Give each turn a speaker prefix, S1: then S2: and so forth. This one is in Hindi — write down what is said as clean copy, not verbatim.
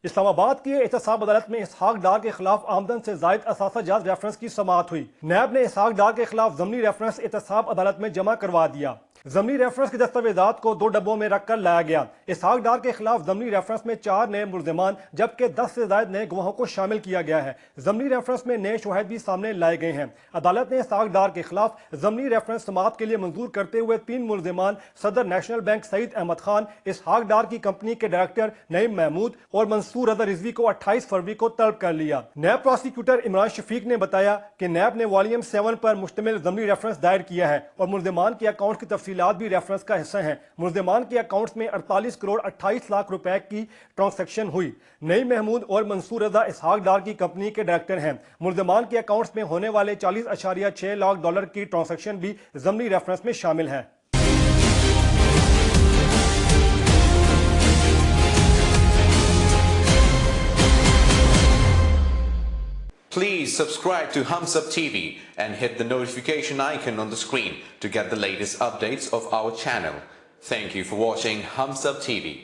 S1: इस्लामाबाद की एहतसाब अदालत में इसहाक डार के खिलाफ आमदन से जायद असासा जात रेफरेंस की समाअत हुई। नैब ने इसहाक डार के खिलाफ ज़मनी रेफरेंस एहतसाब अदालत में जमा करवा दिया। ज़मनी रेफरेंस के दस्तावेजात को 2 डब्बों में रखकर लाया गया। इसहाक डार के खिलाफ ज़मनी रेफरेंस में 4 नए मुल्ज़िमान जबकि 10 से ज्यादा नए गवाहों को शामिल किया गया है। ज़मनी रेफरेंस में नए शवाहिद भी सामने लाए गए हैं। अदालत ने इसहाक डार के खिलाफ ज़मनी रेफरेंस समाअत के लिए मंजूर करते हुए 3 मुल्ज़िमान सदर नेशनल बैंक सईद अहमद खान, इसहाक डार की कंपनी के डायरेक्टर नईम महमूद और मंसूर रज़ा रिजवी को 28 फरवरी को तलब कर लिया। नैब प्रोसिक्यूटर इमरान शफीक ने बताया कि नैब ने वॉल्यूम 7 पर मुश्तमिल ज़मनी रेफरेंस दायर किया है और मुल्ज़िमान के अकाउंट की तफसीलात भी रेफरेंस का हिस्सा हैं। मुल्ज़िमान के अकाउंट्स में 48 करोड़ 28 लाख रुपए की ट्रांसैक्शन हुई। नईम महमूद और मंसूर रज़ा इसहाक डार की कंपनी के डायरेक्टर हैं। मुल्ज़िमान के अकाउंट्स में होने वाले 40.6 लाख डॉलर की ट्रांसैक्शन भी ज़मनी रेफरेंस में शामिल है।
S2: Please subscribe to Hums Up TV and hit the notification icon on the screen to get the latest updates of our channel. Thank you for watching Hums Up TV.